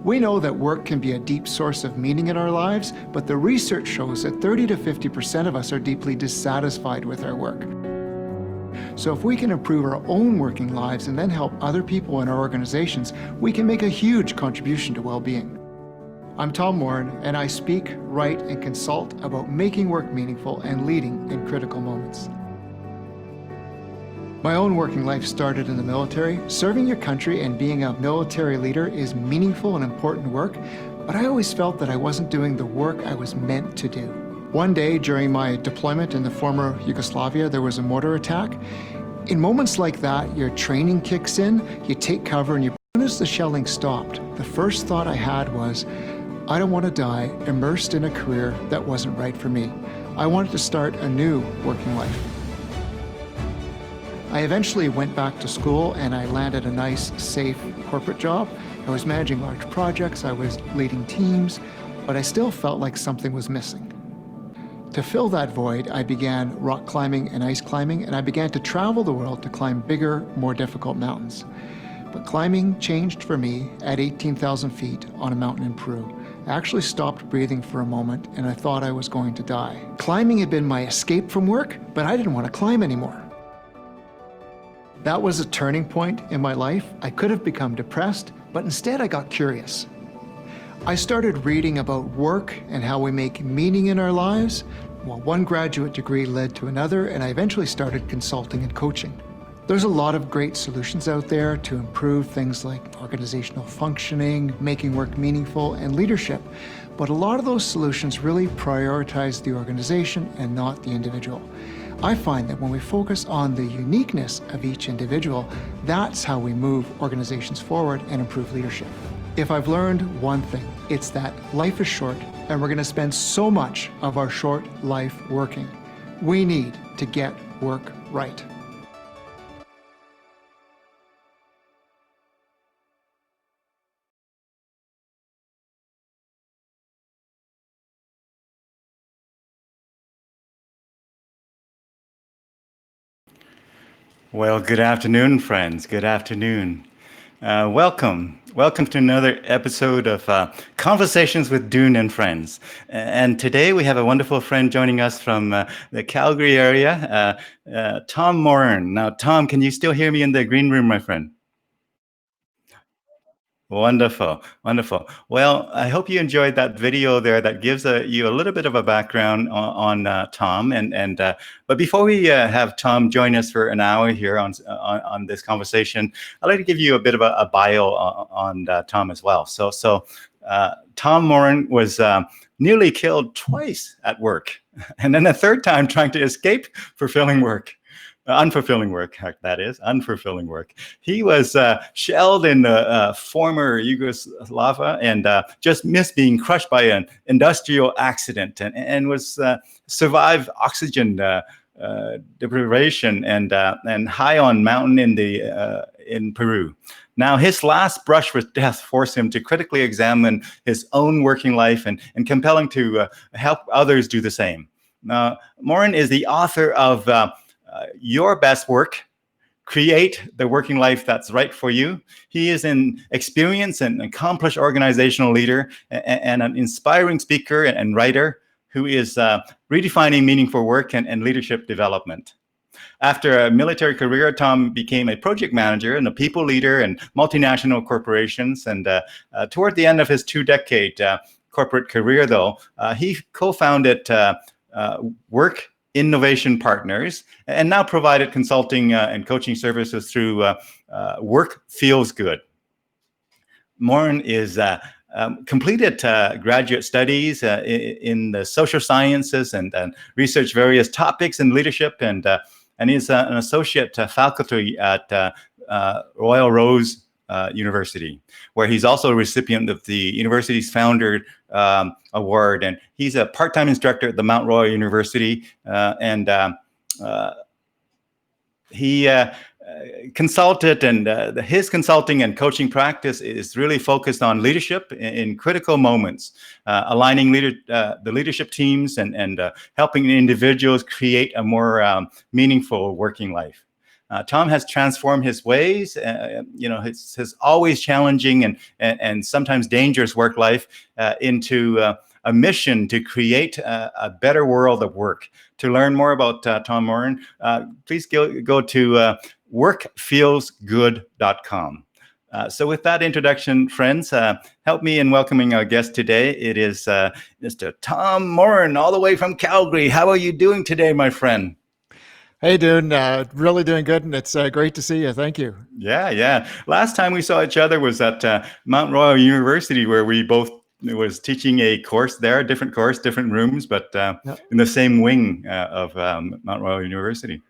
We know that work can be a deep source of meaning in our lives, but the research shows that 30 to 50% of us are deeply dissatisfied with our work. So if we can improve our own working lives and then help other people in our organizations, we can make a huge contribution to well-being. I'm Tom Morin, and I speak, write, and consult about making work meaningful and leading in critical moments. My own working life started in the military. Serving your country and being a military leader is meaningful and important work, but I always felt that I wasn't doing the work I was meant to do. One day during my deployment in the former Yugoslavia, there was a mortar attack. In moments like that, your training kicks in, you take cover, and as soon as the shelling stopped, the first thought I had was, I don't want to die immersed in a career that wasn't right for me. I wanted to start a new working life. I eventually went back to school and I landed a nice, safe corporate job. I was managing large projects, I was leading teams, but I still felt like something was missing. To fill that void, I began rock climbing and ice climbing, and I began to travel the world to climb bigger, more difficult mountains. But climbing changed for me at 18,000 feet on a mountain in Peru. I actually stopped breathing for a moment and I thought I was going to die. Climbing had been my escape from work, but I didn't want to climb anymore. That was a turning point in my life. I could have become depressed, but instead I got curious. I started reading about work and how we make meaning in our lives. Well, one graduate degree led to another, and I eventually started consulting and coaching. There's a lot of great solutions out there to improve things like organizational functioning, making work meaningful, and leadership. But a lot of those solutions really prioritize the organization and not the individual. I find that when we focus on the uniqueness of each individual, that's how we move organizations forward and improve leadership. If I've learned one thing, it's that life is short and we're going to spend so much of our short life working. We need to get work right. Well, good afternoon, friends. Good afternoon. Welcome. Welcome to another episode of Conversations with Dune Friends. And today we have a wonderful friend joining us from the Calgary area, Tom Morin. Now, Tom, can you still hear me in the green room, my friend? Wonderful, wonderful. Well, I hope you enjoyed that video there that gives you a little bit of a background on Tom. But before we have Tom join us for an hour here on this conversation, I'd like to give you a bit of a bio on Tom as well. Tom Morin was nearly killed twice at work, and then a third time trying to escape fulfilling work. Unfulfilling work, that is, unfulfilling work. He was shelled in the former Yugoslavia and just missed being crushed by an industrial accident and was survived oxygen deprivation and high on mountain in Peru. Now, his last brush with death forced him to critically examine his own working life and compelling to help others do the same. Now, Morin is the author of Your Best Work, Create the Working Life That's Right for You. He is an experienced and accomplished organizational leader and an inspiring speaker and writer who is redefining meaningful work and leadership development. After a military career, Tom became a project manager and a people leader in multinational corporations. And toward the end of his 2-decade corporate career, though, he co-founded Work Innovation Partners, and now provided consulting and coaching services through Work Feels Good. Morin is completed graduate studies in the social sciences and researched various topics in leadership, and is an associate faculty at Royal Rose University, where he's also a recipient of the university's founder award, and he's a part-time instructor at the Mount Royal University, and he consulted, and his consulting and coaching practice is really focused on leadership in critical moments, aligning the leadership teams and helping individuals create a more meaningful working life. Tom has transformed his ways, his always challenging and sometimes dangerous work life into a mission to create a better world of work. To learn more about Tom Morin, please go to workfeelsgood.com. So with that introduction, friends, help me in welcoming our guest today. It is Mr. Tom Morin, all the way from Calgary. How are you doing today, my friend? Hey, Dune, really doing good, and it's great to see you. Thank you. Yeah. Last time we saw each other was at Mount Royal University, where we both was teaching a course there, different course, different rooms, but Yeah. in the same wing of Mount Royal University.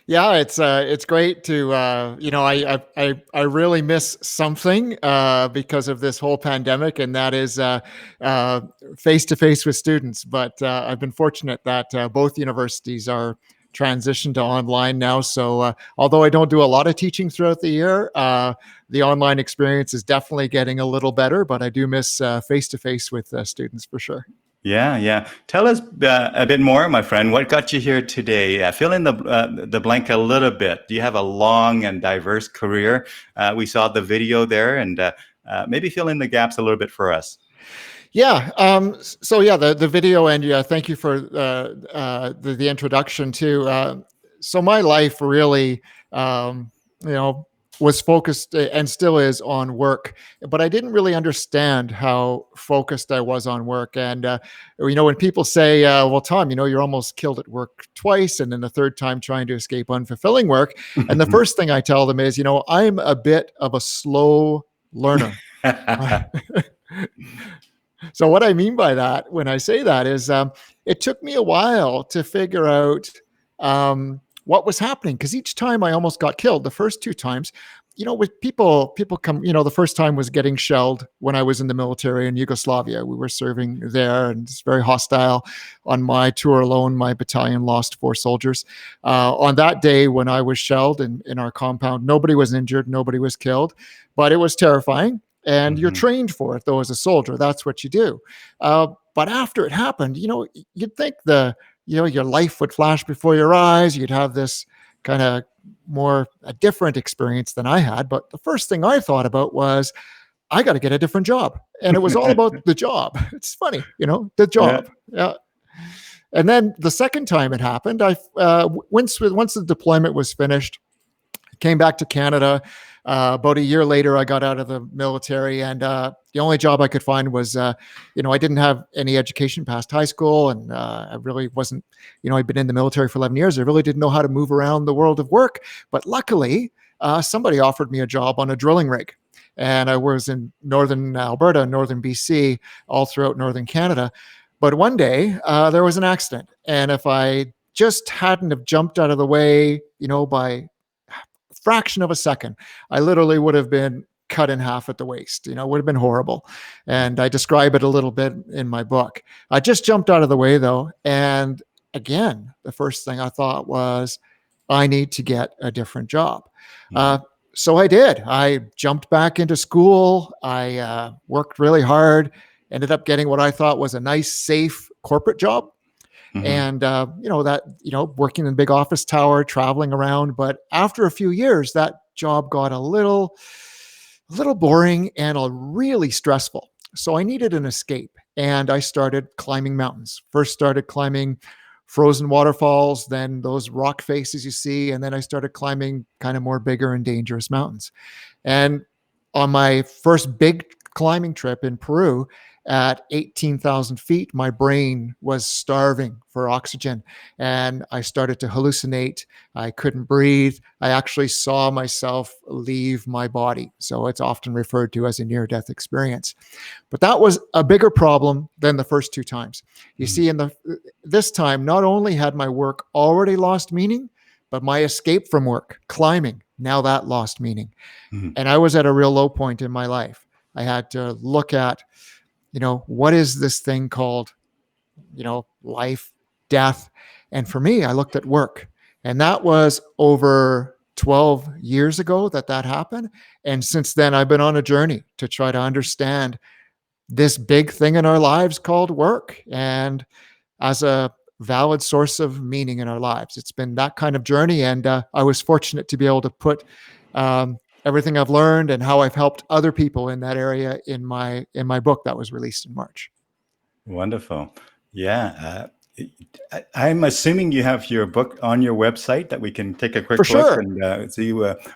Yeah, it's great to I really miss something because of this whole pandemic, and that is face to face with students. But I've been fortunate that both universities are transitioned to online now. So although I don't do a lot of teaching throughout the year, the online experience is definitely getting a little better. But I do miss face to face with students for sure. Yeah. Tell us a bit more, my friend. What got you here today? Fill in the blank a little bit. Do you have a long and diverse career? We saw the video there, and maybe fill in the gaps a little bit for us. Yeah. So yeah, the video, and yeah, thank you for the introduction too. So my life really, you know, was focused and still is on work, but I didn't really understand how focused I was on work. And when people say, "Well, Tom, you're almost killed at work twice, and then the third time trying to escape unfulfilling work," and the first thing I tell them is, I'm a bit of a slow learner. So what I mean by that, when I say that, is it took me a while to figure out what was happening, because each time I almost got killed. The first two times, with people come, the first time was getting shelled when I was in the military in Yugoslavia. We were serving there, and it's very hostile. On my tour alone, my battalion lost 4 soldiers. On that day when I was shelled in our compound, nobody was injured, nobody was killed, but it was terrifying. And you're trained for it, though, as a soldier. That's what you do. But after it happened, you'd think your life would flash before your eyes. You'd have this kind of a different experience than I had. But the first thing I thought about was, I got to get a different job. And it was all about the job. It's funny, the job. Yeah. And then the second time it happened, once the deployment was finished, came back to Canada. About a year later, I got out of the military, and the only job I could find was, I didn't have any education past high school, and I really wasn't, I'd been in the military for 11 years. I really didn't know how to move around the world of work. But luckily, somebody offered me a job on a drilling rig. And I was in northern Alberta, northern BC, all throughout northern Canada. But one day, there was an accident. And if I just hadn't have jumped out of the way, by fraction of a second, I literally would have been cut in half at the waist. It would have been horrible. And I describe it a little bit in my book. I just jumped out of the way, though. And again, the first thing I thought was, I need to get a different job. So I did. I jumped back into school. I worked really hard, ended up getting what I thought was a nice, safe corporate job. And, working in a big office tower, traveling around. But after a few years, that job got a little boring and really stressful. So I needed an escape, and I started climbing mountains. First started climbing frozen waterfalls, then those rock faces you see. And then I started climbing kind of more bigger and dangerous mountains. And on my first big climbing trip in Peru, at 18,000 feet, my brain was starving for oxygen, and I started to hallucinate. I couldn't breathe. I actually saw myself leave my body. So it's often referred to as a near-death experience. But that was a bigger problem than the first 2 times. You see, this time, not only had my work already lost meaning, but my escape from work, climbing, now that lost meaning. And I was at a real low point in my life. I had to look at, what is this thing called, life, death? And for me, I looked at work. And that was over 12 years ago that happened. And since then, I've been on a journey to try to understand this big thing in our lives called work. And as a valid source of meaning in our lives. It's been that kind of journey, and I was fortunate to be able to put everything I've learned and how I've helped other people in that area in my book that was released in March. Wonderful. Yeah. I'm assuming you have your book on your website that we can take a quick For look sure. and see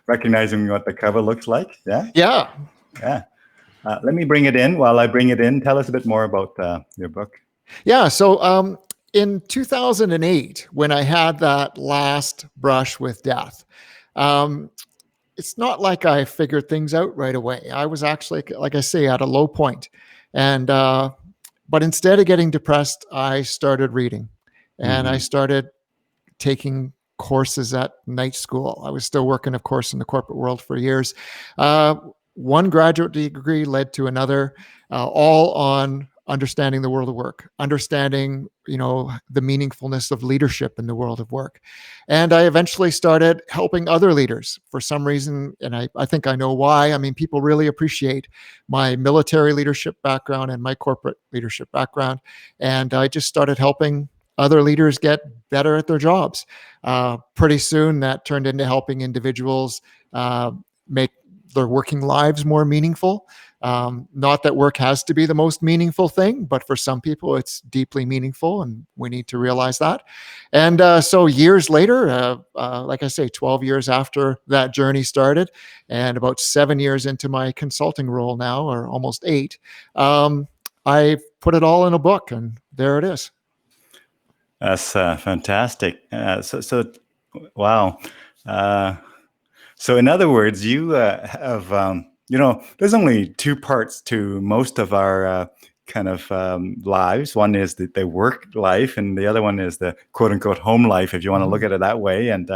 recognizing what the cover looks like. Yeah. Yeah. Yeah. Let me bring it in. While I bring it in, tell us a bit more about your book. Yeah. So in 2008, when I had that last brush with death, um, it's not like I figured things out right away. I was actually, like I say, at a low point. And, but instead of getting depressed, I started reading and I Hmm. started taking courses at night school. I was still working, of course, in the corporate world for years. Uh, One graduate degree led to another, all on understanding the world of work, understanding, the meaningfulness of leadership in the world of work. And I eventually started helping other leaders for some reason. And I think I know why. I mean, people really appreciate my military leadership background and my corporate leadership background. And I just started helping other leaders get better at their jobs. Pretty soon, that turned into helping individuals make their working lives more meaningful. Not that work has to be the most meaningful thing, but for some people, it's deeply meaningful, and we need to realize that. And so, years later, like I say, 12 years after that journey started, and about 7 years into my consulting role now, or almost 8, I put it all in a book, and there it is. That's fantastic. Wow. Uh, so, in other words, you have, there's only two parts to most of our kind of lives. One is the work life, and the other one is the quote unquote home life, if you want to look Mhm. at it that way. And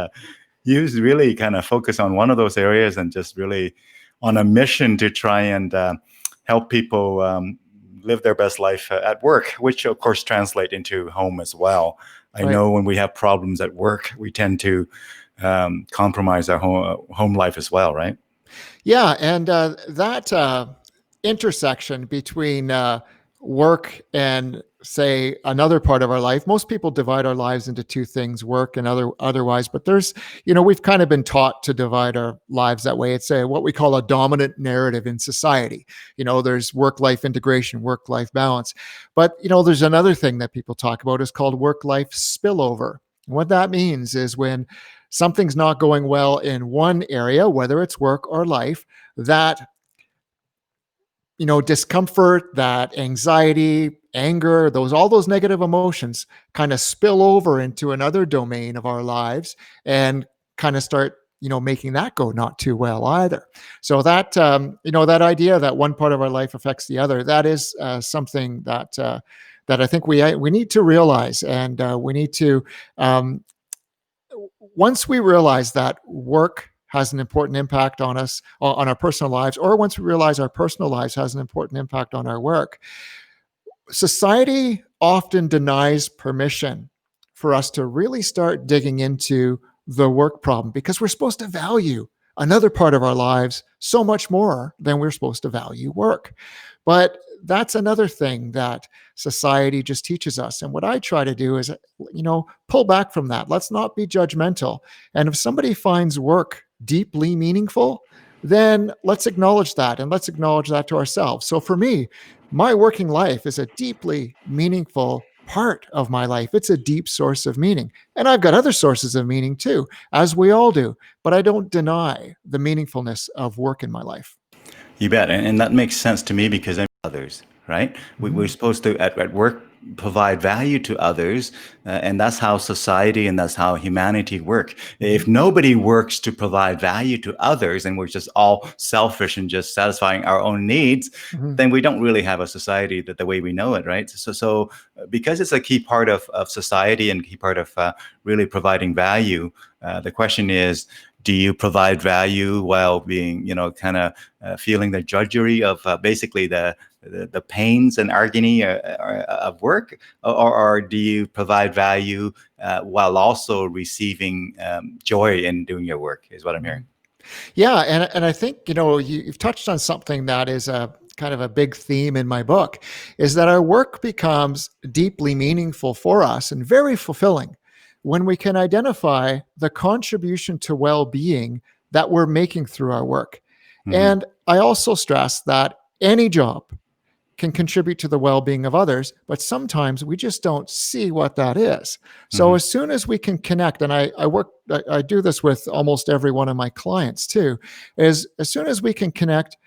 you really kind of focus on one of those areas and just really on a mission to try and help people live their best life at work, which of course translate into home as well. I Right. know when we have problems at work, we tend to compromise our home life as well, right? Yeah, and that intersection between work and, say, another part of our life. Most people divide our lives into two things: work and otherwise. But there's, we've kind of been taught to divide our lives that way. It's what we call a dominant narrative in society. There's work-life integration, work-life balance. But there's another thing that people talk about is called work-life spillover. What that means is when something's not going well in one area, whether it's work or life, that discomfort, that anxiety, anger, all those negative emotions kind of spill over into another domain of our lives and kind of start making that go not too well either. So that that idea that one part of our life affects the other, that is something that I think we need to realize, and we need to um, once we realize that work has an important impact on us, on our personal lives, or once we realize our personal lives has an important impact on our work, society often denies permission for us to really start digging into the work problem, because we're supposed to value another part of our lives so much more than we're supposed to value work. But that's another thing that society just teaches us. And what I try to do is, pull back from that. Let's not be judgmental. And if somebody finds work deeply meaningful, then let's acknowledge that, and let's acknowledge that to ourselves. So for me, my working life is a deeply meaningful part of my life. It's a deep source of meaning. And I've got other sources of meaning too, as we all do. But I don't deny the meaningfulness of work in my life. You bet. And that makes sense to me because I'm others, right? We're Mhm. supposed to, at work, provide value to others. And that's how society and that's how humanity work. Mhm. If nobody works to provide value to others and we're just all selfish and just satisfying our own needs, Mhm. then we don't really have a society that the way we know it, right? So because it's a key part of society and key part of really providing value, the question is, do you provide value while being, kind of feeling the drudgery of basically the pains and agony of work, or do you provide value while also receiving joy in doing your work? Is what I'm hearing. Mhm. Yeah, and I think you've touched on something that is kind of a big theme in my book, is that our work becomes deeply meaningful for us and very fulfilling when we can identify the contribution to well-being that we're making through our work. Hmm. And I also stress that any job can contribute to the well-being of others, but sometimes we just don't see what that is. So Hmm. as soon as we can connect, and I do this with almost every one of my clients too, is as soon as we can connect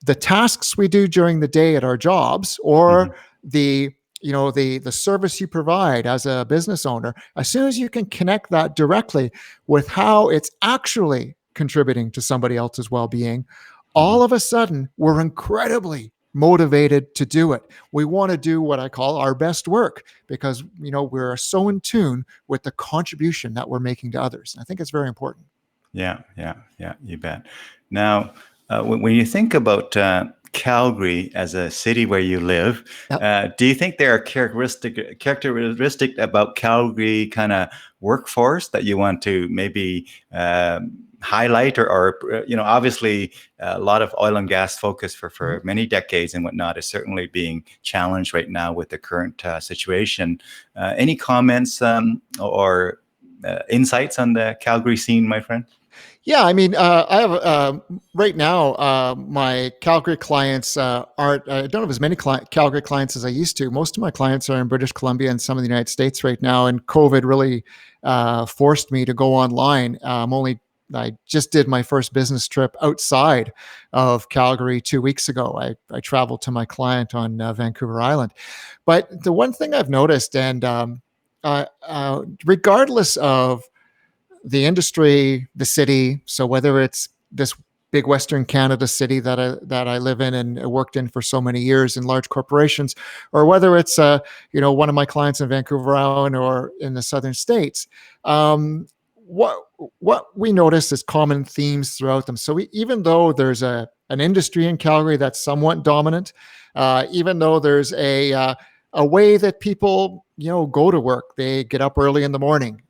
the tasks we do during the day at our jobs, or Hmm. the the service you provide as a business owner, as soon as you can connect that directly with how it's actually contributing to somebody else's well-being, Hmm. all of a sudden we're incredibly motivated to do it. We want to do what I call our best work because we're so in tune with the contribution that we're making to others. I think it's very important. Yeah, yeah, yeah, you bet. Now, when you think about Calgary as a city where you live, Yep. do you think there are characteristic about Calgary kind of workforce that you want to maybe highlight, or obviously a lot of oil and gas focus for many decades and whatnot is certainly being challenged right now with the current situation. Any comments or insights on the Calgary scene, my friend? Yeah, I mean, I have right now. My Calgary clients aren't. I don't have as many Calgary clients as I used to. Most of my clients are in British Columbia and some of the United States right now. And COVID really forced me to go online. I just did my first business trip outside of Calgary 2 weeks ago. I traveled to my client on Vancouver Island. But the one thing I've noticed, and regardless of the industry, the city. So whether it's this big Western Canada city that I live in and worked in for so many years in large corporations, or whether it's one of my clients in Vancouver Island or in the southern states, what we notice is common themes throughout them. So even though there's an industry in Calgary that's somewhat dominant, even though there's a way that people go to work, they get up early in the morning,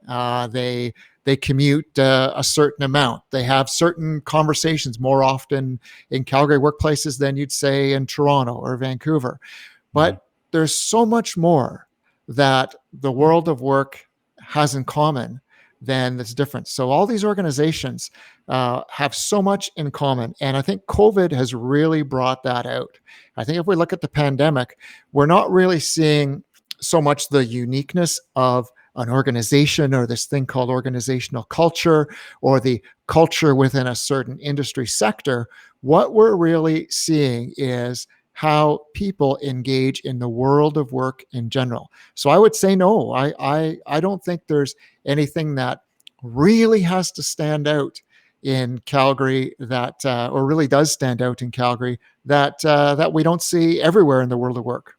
they commute a certain amount. They have certain conversations more often in Calgary workplaces than you'd say in Toronto or Vancouver. Mhm. But there's so much more that the world of work has in common than that's different. So all these organizations have so much in common. And I think COVID has really brought that out. I think if we look at the pandemic, we're not really seeing so much the uniqueness of an organization or this thing called organizational culture or the culture within a certain industry sector. What we're really seeing is how people engage in the world of work in general. So I would say no. I don't think there's anything that really has to stand out in Calgary that or really does stand out in Calgary that we don't see everywhere in the world of work.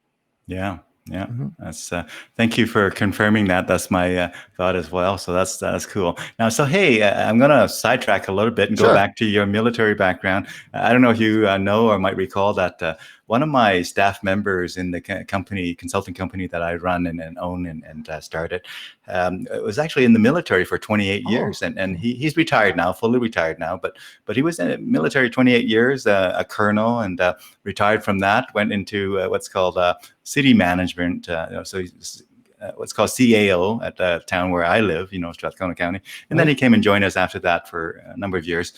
Yeah, yeah. Mhm. That's thank you for confirming that. That's my thought as well. So that's cool. Now, so hey, I'm gonna sidetrack a little bit and go Sure. back to your military background. I don't know if you know or might recall that one of my staff members in the consulting company that I run and own and started, was actually in the military for 28 Oh, years, and he's retired now, fully retired now, but he was in the military 28 years, a colonel, and retired from that, went into what's called city management. So he's what's called CAO at the town where I live, Strathcona County. And then right. he came and joined us after that for a number of years.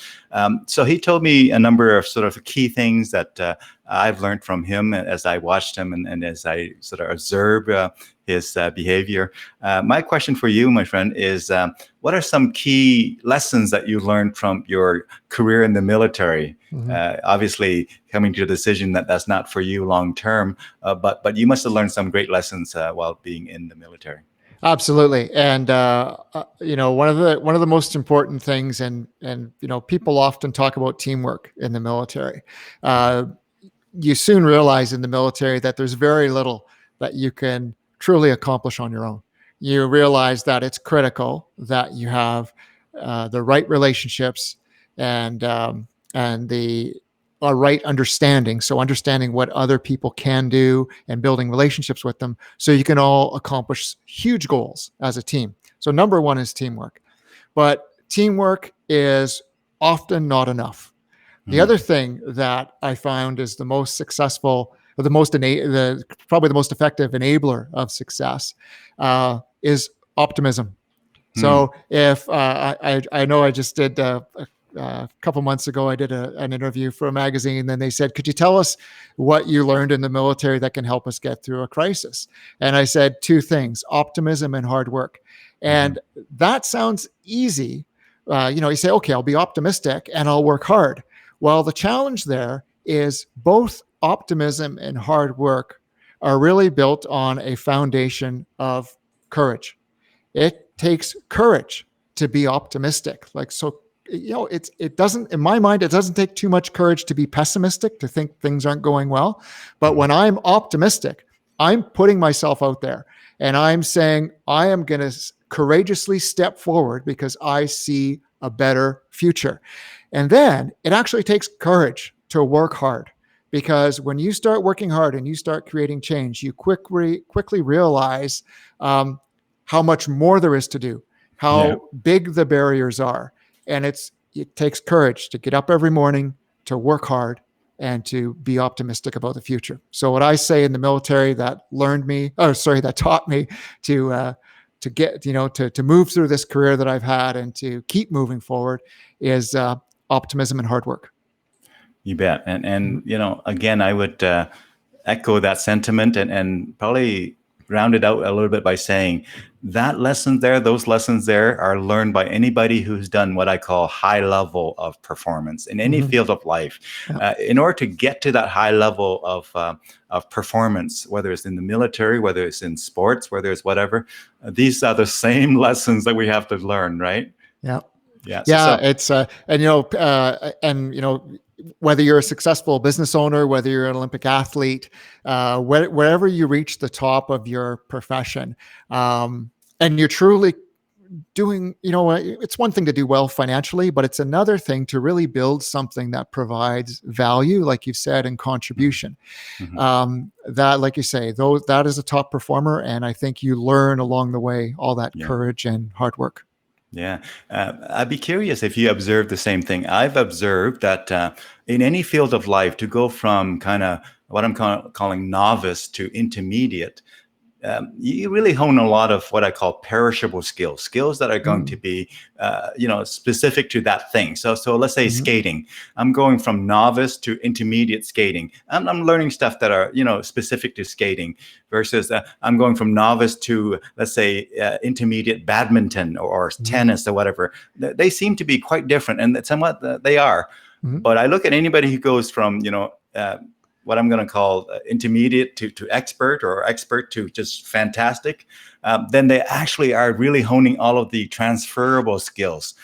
So he told me a number of sort of key things that I've learned from him as I watched him and as I sort of observe his behavior. My question for you, my friend, is what are some key lessons that you learned from your career in the military? Mhm. Obviously, coming to the decision that that's not for you long term, but you must have learned some great lessons while being in the military. Absolutely, and one of the most important things, and people often talk about teamwork in the military. Uh, you soon realize in the military that there's very little that you can truly accomplish on your own. You realize that it's critical that you have the right relationships and the a right understanding. So understanding what other people can do and building relationships with them so you can all accomplish huge goals as a team. So number one is teamwork. But teamwork is often not enough. The other thing that I found is the most successful, or probably the most effective enabler of success, is optimism. Hmm. So if I know I just did a couple months ago, I did an interview for a magazine, and they said, could you tell us what you learned in the military that can help us get through a crisis? And I said two things: optimism and hard work. Hmm. And that sounds easy. You say, okay, I'll be optimistic and I'll work hard. Well, the challenge there is both optimism and hard work are really built on a foundation of courage. It takes courage to be optimistic. It doesn't, in my mind, it doesn't take too much courage to be pessimistic, to think things aren't going well. But when I'm optimistic, I'm putting myself out there and I'm saying, I am going to courageously step forward because I see a better future. And then it actually takes courage to work hard, because when you start working hard and you start creating change, you quickly realize how much more there is to do, Yeah. how big the barriers are. And it takes courage to get up every morning, to work hard, and to be optimistic about the future. So what I say in the military that taught me to get, to move through this career that I've had and to keep moving forward is optimism and hard work. You bet. Mm-hmm. Again, I would echo that sentiment and probably round it out a little bit by saying those lessons there are learned by anybody who's done what I call high level of performance in any field of life. Yeah. In order to get to that high level of performance, whether it's in the military, whether it's in sports, whether it's whatever, these are the same lessons that we have to learn, right? Yeah. Yeah. Yeah. It's, whether you're a successful business owner, whether you're an Olympic athlete, wherever you reach the top of your profession, and you're truly doing, it's one thing to do well financially, but it's another thing to really build something that provides value, like you've said, and contribution. That, like you say, that is a top performer. And I think you learn along the way all that courage and hard work. Yeah. I'd be curious if you observed the same thing. I've observed that in any field of life, to go from kind of what I'm calling novice to intermediate, you really hone a lot of what I call perishable skills that are going to be, specific to that thing. So let's say skating. I'm going from novice to intermediate skating. I'm learning stuff that are, specific to skating versus I'm going from novice to, let's say, intermediate badminton or tennis or whatever. They seem to be quite different, and somewhat they are. But I look at anybody who goes from, what I'm going to call intermediate to expert, or expert to just fantastic, then they actually are really honing all of the transferable skills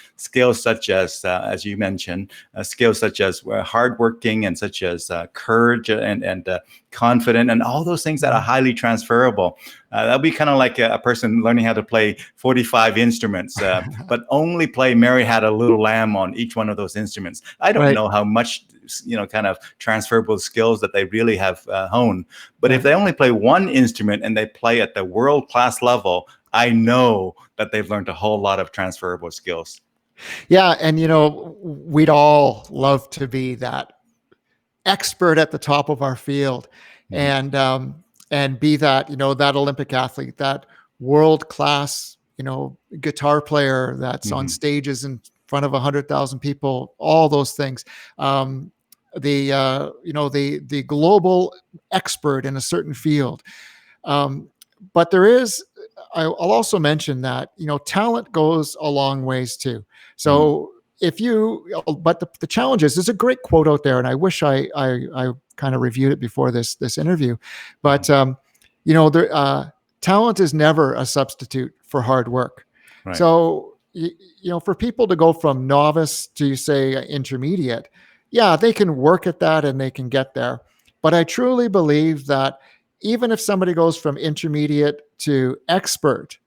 such as you mentioned, skills such as hardworking and such as courage and confident, and all those things that are highly transferable. That'll be kind of like a person learning how to play 45 instruments, but only play Mary Had a Little Lamb on each one of those instruments. I don't know how much kind of transferable skills that they really have honed. But if they only play one instrument and they play at the world-class level, I know that they've learned a whole lot of transferable skills. Yeah. And, we'd all love to be that expert at the top of our field and be that, that Olympic athlete, that world-class, guitar player that's on stages in front of 100,000 people, all those things. The global expert in a certain field. But I'll also mention that, talent goes a long ways too. So but the challenge is, there's a great quote out there, and I wish I kind of reviewed it before this interview, but talent is never a substitute for hard work. Right. So, for people to go from novice to, say, intermediate, they can work at that and they can get there. But I truly believe that even if somebody goes from intermediate to expert,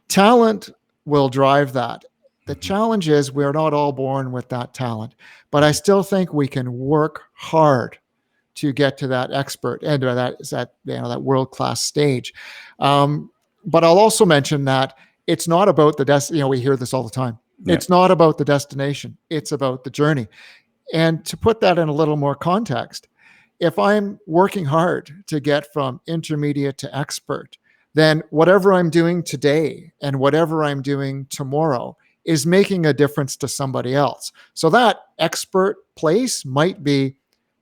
talent will drive that. The challenge is we're not all born with that talent, but I still think we can work hard to get to that expert and that world-class stage. But I'll also mention that it's not about the we hear this all the time. It's not about the destination. It's about the journey. And to put that in a little more context, if I'm working hard to get from intermediate to expert, then whatever I'm doing today and whatever I'm doing tomorrow is making a difference to somebody else. So that expert place might be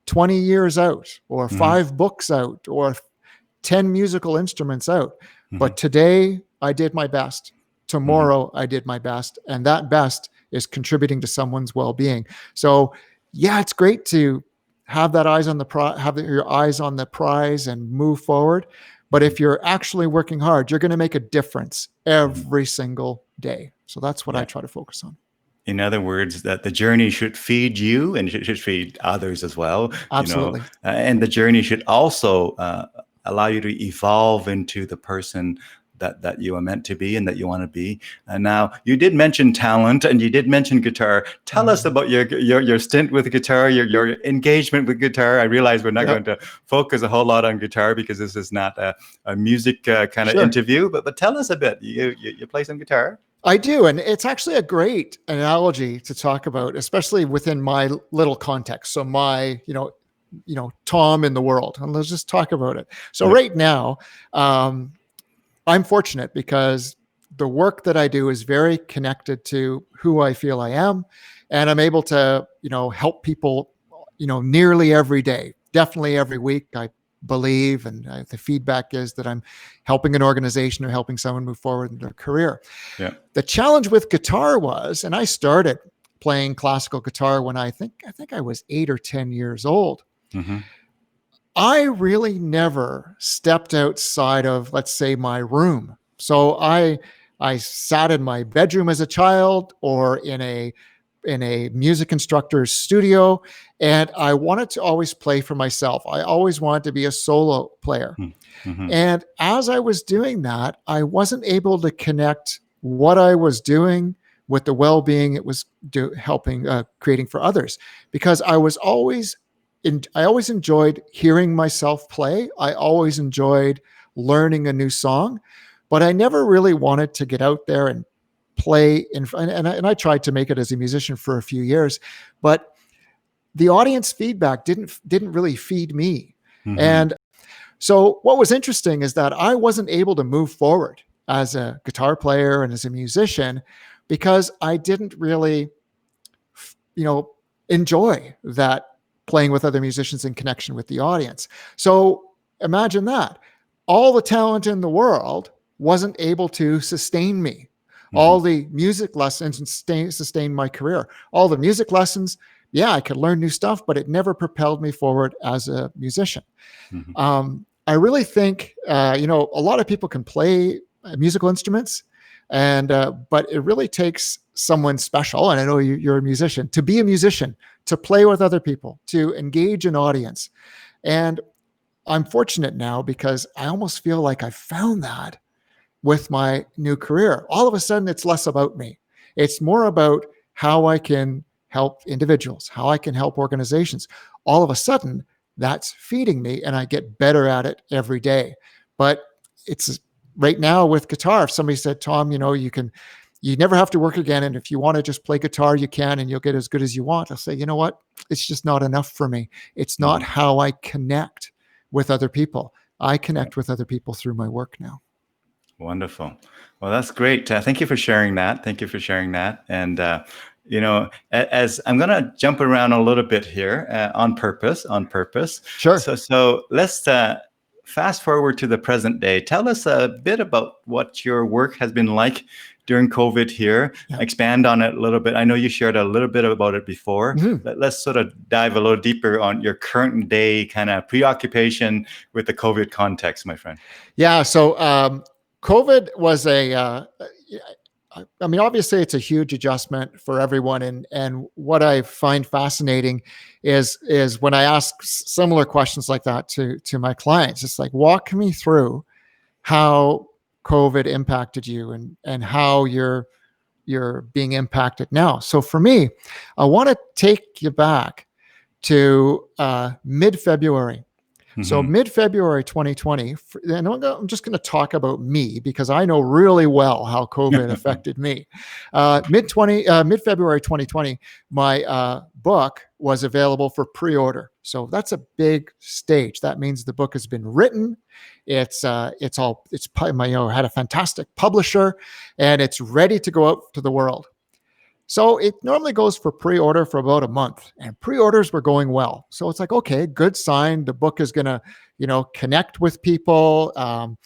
20 years out, or Hmm. 5 books out, or 10 musical instruments out. Hmm. But today I did my best. Hmm. Tomorrow I did my best. And that best is contributing to someone's well-being. So yeah, it's great to have that eyes on the have your eyes on the prize and move forward. But if you're actually working hard, you're going to make a difference Hmm. every single day. So that's what I Yeah. try to focus on. In other words, that the journey should feed you and should feed others as well, Absolutely. and the journey should also allow you to evolve into the person that you are meant to be and that you want to be. And now you did mention talent and you did mention guitar. Tell us about your stint with guitar, your engagement with guitar. I realize we're not Yep. going to focus a whole lot on guitar because this is not a music kind of Sure. interview, but tell us a bit. You play some guitar? I do. And it's actually a great analogy to talk about, especially within my little context. So my, Tom in the world, and let's just talk about it. So Yeah. right now, I'm fortunate because the work that I do is very connected to who I feel I am. And I'm able to, help people, nearly every day, definitely every week. I believe, and the feedback is that I'm helping an organization or helping someone move forward in their career. Yeah. The challenge with guitar was, and I started playing classical guitar when I think I was 8 or 10 years old. Mm-hmm. I really never stepped outside of, let's say, my room. So I sat in my bedroom as a child, or in a music instructor's studio, and I wanted to always play for myself. I always wanted to be a solo player. Mm-hmm. And as I was doing that, I wasn't able to connect what I was doing with the well-being it was helping creating for others, because I always enjoyed hearing myself play. I always enjoyed learning a new song, but I never really wanted to get out there and play and I tried to make it as a musician for a few years, but the audience feedback didn't really feed me. Mm-hmm. And so what was interesting is that I wasn't able to move forward as a guitar player and as a musician because I didn't really, enjoy that playing with other musicians in connection with the audience. So imagine that. All the talent in the world wasn't able to sustain me. Mm-hmm. All the music lessons sustained my career. All the music lessons, yeah, I could learn new stuff, but it never propelled me forward as a musician. Mm-hmm. I really think, a lot of people can play musical instruments, but it really takes someone special. And I know you're a musician, to be a musician, to play with other people, to engage an audience. And I'm fortunate now because I almost feel like I found that with my new career. All of a sudden, it's less about me. It's more about how I can help individuals, how I can help organizations. All of a sudden, that's feeding me and I get better at it every day. But it's right now with guitar. If somebody said, Tom, you never have to work again. And if you want to just play guitar, you can, and you'll get as good as you want. I'll say, you know what? It's just not enough for me. It's not Mm-hmm. how I connect with other people. I connect with other people through my work now. Wonderful. Well, that's great. Thank you for sharing that. Thank you for sharing that. And, as I'm going to jump around a little bit here on purpose. Sure. So let's fast forward to the present day. Tell us a bit about what your work has been like during COVID here. Yeah. Expand on it a little bit. I know you shared a little bit about it before. Mm-hmm. Let's sort of dive a little deeper on your current day kind of preoccupation with the COVID context, my friend. Yeah. So COVID was obviously it's a huge adjustment for everyone. And what I find fascinating is when I ask similar questions like that to my clients, it's like, walk me through how COVID impacted you and how you're being impacted now. So for me, I want to take you back to mid-February. So mid-February 2020, and I'm just going to talk about me because I know really well how COVID affected me. Mid-February 2020, my book was available for pre-order. So that's a big stage. That means the book has been written. It's had a fantastic publisher, and it's ready to go out to the world. So it normally goes for pre-order for about a month, and pre-orders were going well. So it's like, okay, good sign. The book is going to, connect with people, and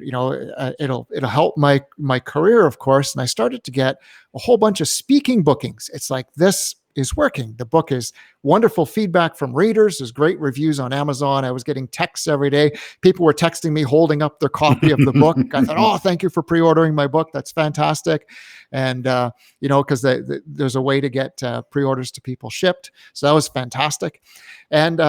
it'll help my career, of course. And I started to get a whole bunch of speaking bookings. It's like, this is working. The book is wonderful feedback from readers. There's great reviews on Amazon. I was getting texts every day. People were texting me holding up their copy of the book. I thought, oh, thank you for pre-ordering my book. That's fantastic. And, because there's a way to get pre-orders to people shipped. So that was fantastic. And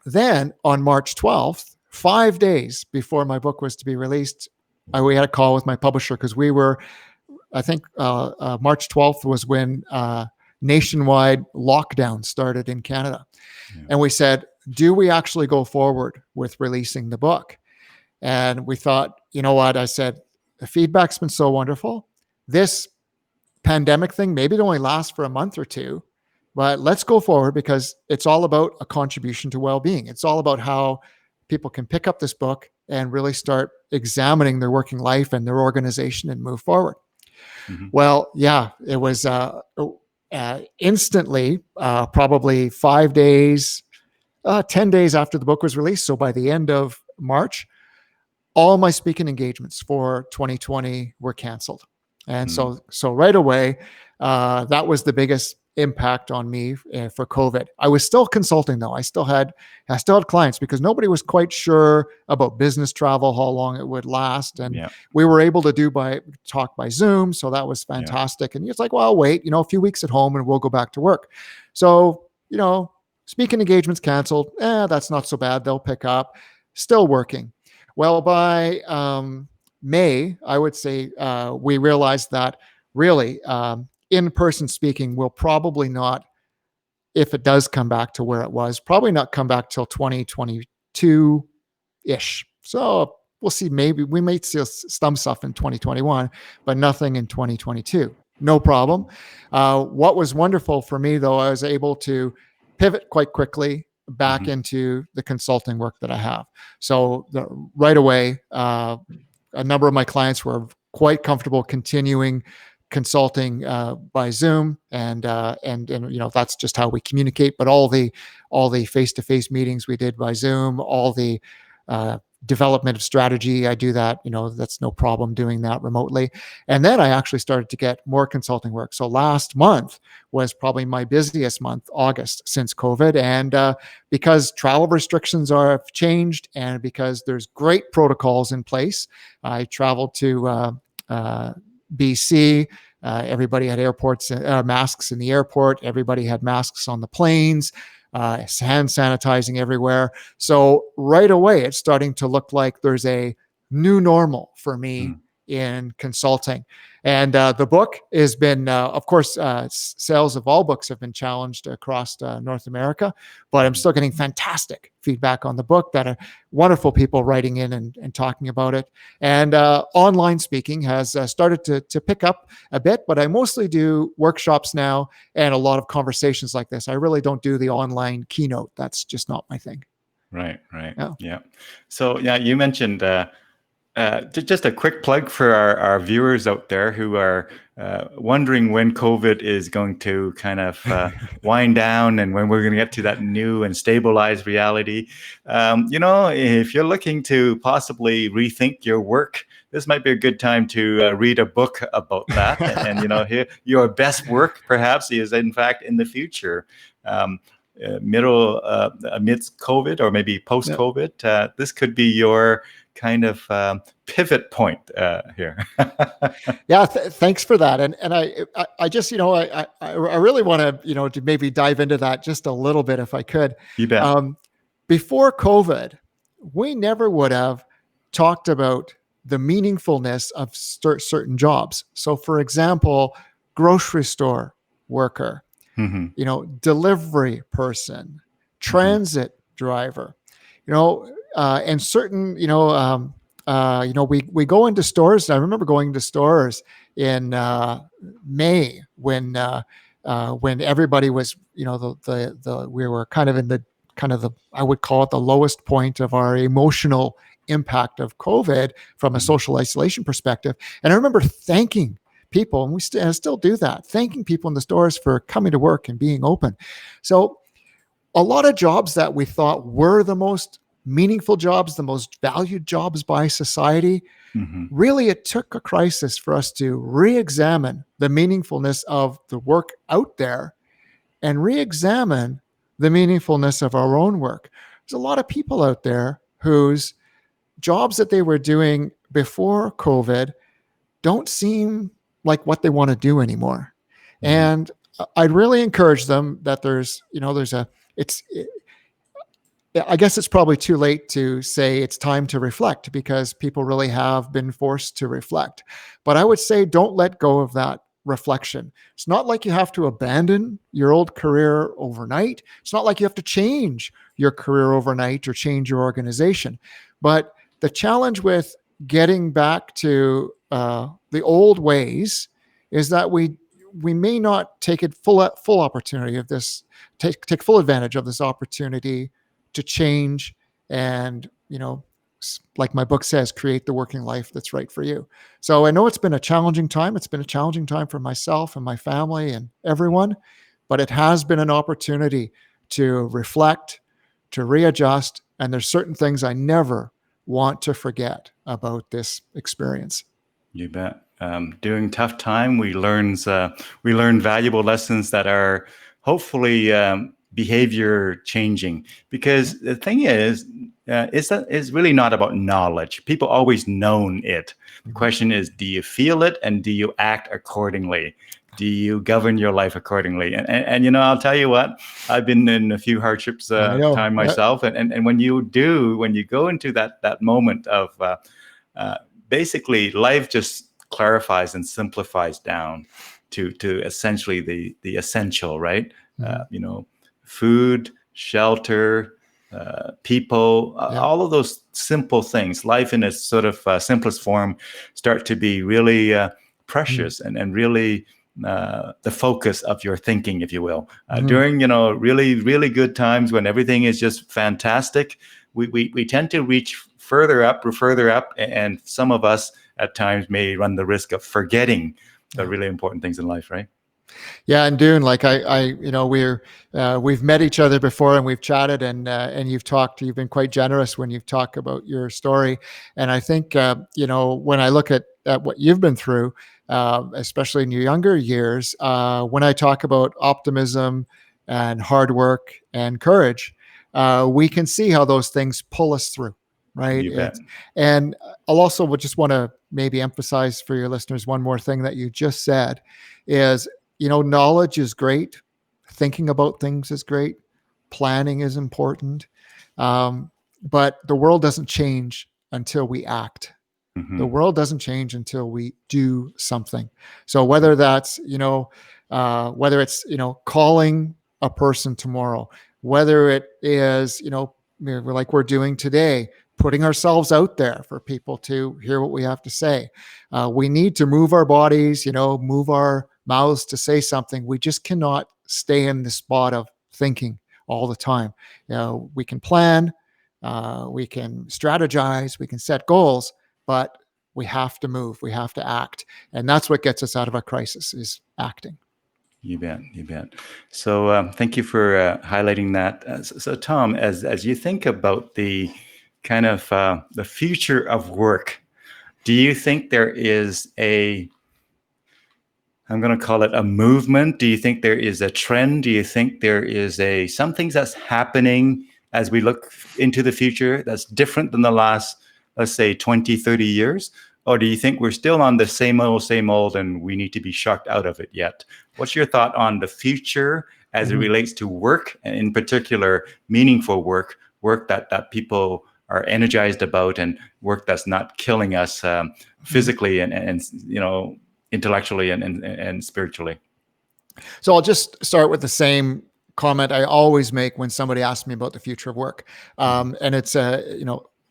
then on March 12th, 5 days before my book was to be released, we had a call with my publisher because I think March 12th was when nationwide lockdown started in Canada. Yeah. And we said, do we actually go forward with releasing the book? And we thought, you know what? I said, the feedback's been so wonderful. This pandemic thing, maybe it only lasts for a month or two, but let's go forward because it's all about a contribution to well-being. It's all about how people can pick up this book and really start examining their working life and their organization and move forward. Well, yeah, it was instantly, probably 5 days, 10 days after the book was released. So by the end of March, all my speaking engagements for 2020 were canceled. And so right away, that was the biggest impact on me for COVID. I was still consulting though. I still had clients because nobody was quite sure about business travel, how long it would last. And we were able to talk by Zoom. So that was fantastic. And it's like, well, wait, a few weeks at home and we'll go back to work. So, speaking engagements canceled. That's not so bad. They'll pick up. Still working. Well, by May, I would say we realized that really in-person speaking will probably not, if it does come back to where it was, probably not come back till 2022-ish. So we'll see. Maybe we may see some stuff in 2021, but nothing in 2022. No problem. What was wonderful for me, though, I was able to pivot quite quickly back into the consulting work that I have. So right away, a number of my clients were quite comfortable continuing consulting by Zoom, and that's just how we communicate. But all the face-to-face meetings we did by Zoom, all the development of strategy, I do that. That's no problem doing that remotely. And then I actually started to get more consulting work. So last month was probably my busiest month, August, since COVID, and because travel restrictions have changed, and because there's great protocols in place, I traveled to BC. Everybody had masks in the airport. Everybody had masks on the planes, hand sanitizing everywhere. So right away, it's starting to look like there's a new normal for me in consulting. And the book has been, of course, sales of all books have been challenged across North America, but I'm still getting fantastic feedback on the book, that are wonderful people writing in and talking about it. And online speaking has started to pick up a bit, but I mostly do workshops now and a lot of conversations like this. I really don't do the online keynote. That's just not my thing. Right. Yeah. So you mentioned just a quick plug for our viewers out there who are wondering when COVID is going to kind of wind down and when we're going to get to that new and stabilized reality. If you're looking to possibly rethink your work, this might be a good time to read a book about that. and your best work perhaps is in fact in the future. Amidst COVID or maybe post-COVID, this could be your kind of pivot point here. Thanks for that. And I just, I really want to, to maybe dive into that just a little bit if I could. You bet. Before COVID, we never would have talked about the meaningfulness of certain jobs. So for example, grocery store worker, delivery person, transit driver. And certain, we go into stores. I remember going to stores in May when everybody was, we were kind of in the I would call it the lowest point of our emotional impact of COVID from a social isolation perspective. And I remember thanking people, and I still do that, thanking people in the stores for coming to work and being open. So a lot of jobs that we thought were the most meaningful jobs, the most valued jobs by society, really it took a crisis for us to re-examine the meaningfulness of the work out there and re-examine the meaningfulness of our own work. There's a lot of people out there whose jobs that they were doing before COVID don't seem like what they want to do anymore. And I'd really encourage them that I guess it's probably too late to say it's time to reflect, because people really have been forced to reflect. But I would say don't let go of that reflection. It's not like you have to abandon your old career overnight. It's not like you have to change your career overnight or change your organization. But the challenge with getting back to the old ways is that we may not take it full opportunity of this, take full advantage of this opportunity to change and, like my book says, create the working life that's right for you. So I know it's been a challenging time. It's been a challenging time for myself and my family and everyone, but it has been an opportunity to reflect, to readjust. And there's certain things I never want to forget about this experience. You bet. During tough time, we learn valuable lessons that are hopefully behavior changing. Because the thing is it's really not about knowledge. People always known it. The question is, do you feel it, and do you act accordingly? Do you govern your life accordingly? And I'll tell you what, I've been in a few hardships time myself, and when you go into that moment of basically life just clarifies and simplifies down to essentially the essential, right? Food, shelter, people, all of those simple things, life in its sort of simplest form, start to be really precious and really the focus of your thinking, if you will. During really, really good times when everything is just fantastic, we tend to reach further up, and some of us at times may run the risk of forgetting the really important things in life, right? Yeah, and Dune, like we've met each other before and we've chatted, and you've been quite generous when you've talked about your story. And I think when I look at what you've been through, especially in your younger years, when I talk about optimism and hard work and courage, we can see how those things pull us through, right? And I'll also just want to maybe emphasize for your listeners one more thing that you just said is, knowledge is great. Thinking about things is great. Planning is important. But the world doesn't change until we act. The world doesn't change until we do something. So whether that's, whether it's, calling a person tomorrow, whether it is, like we're doing today, putting ourselves out there for people to hear what we have to say. We need to move our bodies, move our mouths to say something. We just cannot stay in the spot of thinking all the time. We can plan, we can strategize, we can set goals, but we have to move, we have to act. And that's what gets us out of a crisis, is acting. You bet. So thank you for highlighting that. So Tom, as you think about the kind of the future of work, do you think there is I'm going to call it a movement? Do you think there is a trend? Do you think there is some things that's happening as we look into the future that's different than the last, let's say, 20, 30 years? Or do you think we're still on the same old, and we need to be shocked out of it yet? What's your thought on the future as it relates to work, and in particular, meaningful work that people are energized about, and work that's not killing us physically and intellectually and spiritually? So I'll just start with the same comment I always make when somebody asks me about the future of work. And it's,